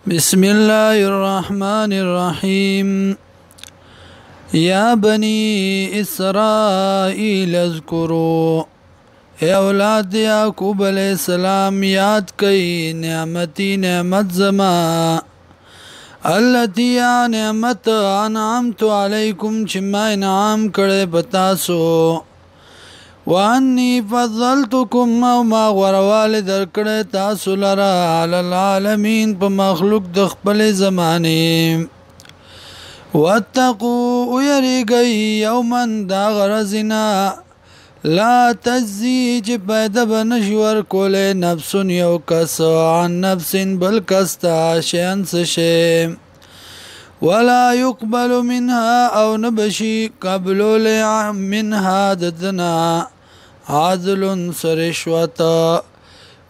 بسم الله الرحمن الرحيم يا بني إسرائيل اذكروا اے اولاد یعقوب علیہ السلام یاد کئی نعمت زما التي نعمت انعمت علیکم چما انعام کړه بتاسو وانی فضلتکم او ما غروال درکړه تاسو لرا علی العالمین په مخلوق د خپل زمانه واتقوا يرغي يوما دا غرزنا لا تجزي چې پیدا بنشور کوله نفس یو کس عن نفس بل کستا شین سشه ولا يقبل منها او نبشي قبل منها ددنا عادل سرشوت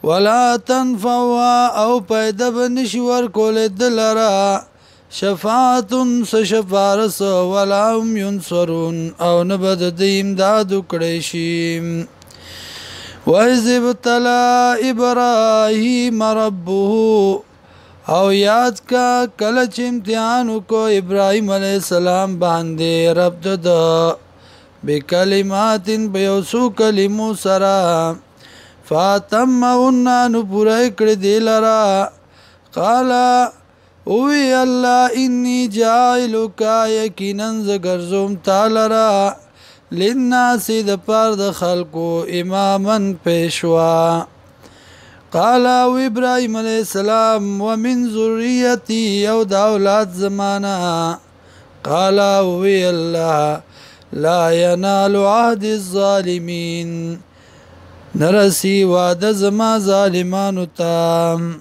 ولا تنفع او پیدا بنشور کوله دلرا شفاعت سشفارس ولا هم ينصرون او نبد دیم دادو کڑیشیم وَإِذِ ابْتَلَى إِبْرَاهِيمَ رَبُّهُ او یاد کا کلچ امتحانو کو ابراہیم علیہ السلام باندے رب دد بکلمات بیوسو کلمو سرا فاتمہن نپورای کردی لرا قالا اوی اللہ انی جائلوکا یقیناً زگرزوم تالرا لناسی د پار د خلقو امامن پیشوا قالا او ابراہیم علیہ السلام ومن ذریتی یو دا اولاد زمانا قالا اوی اللہ لا ینال عهد الظالمین نرسی وعد زما ظالمانو تام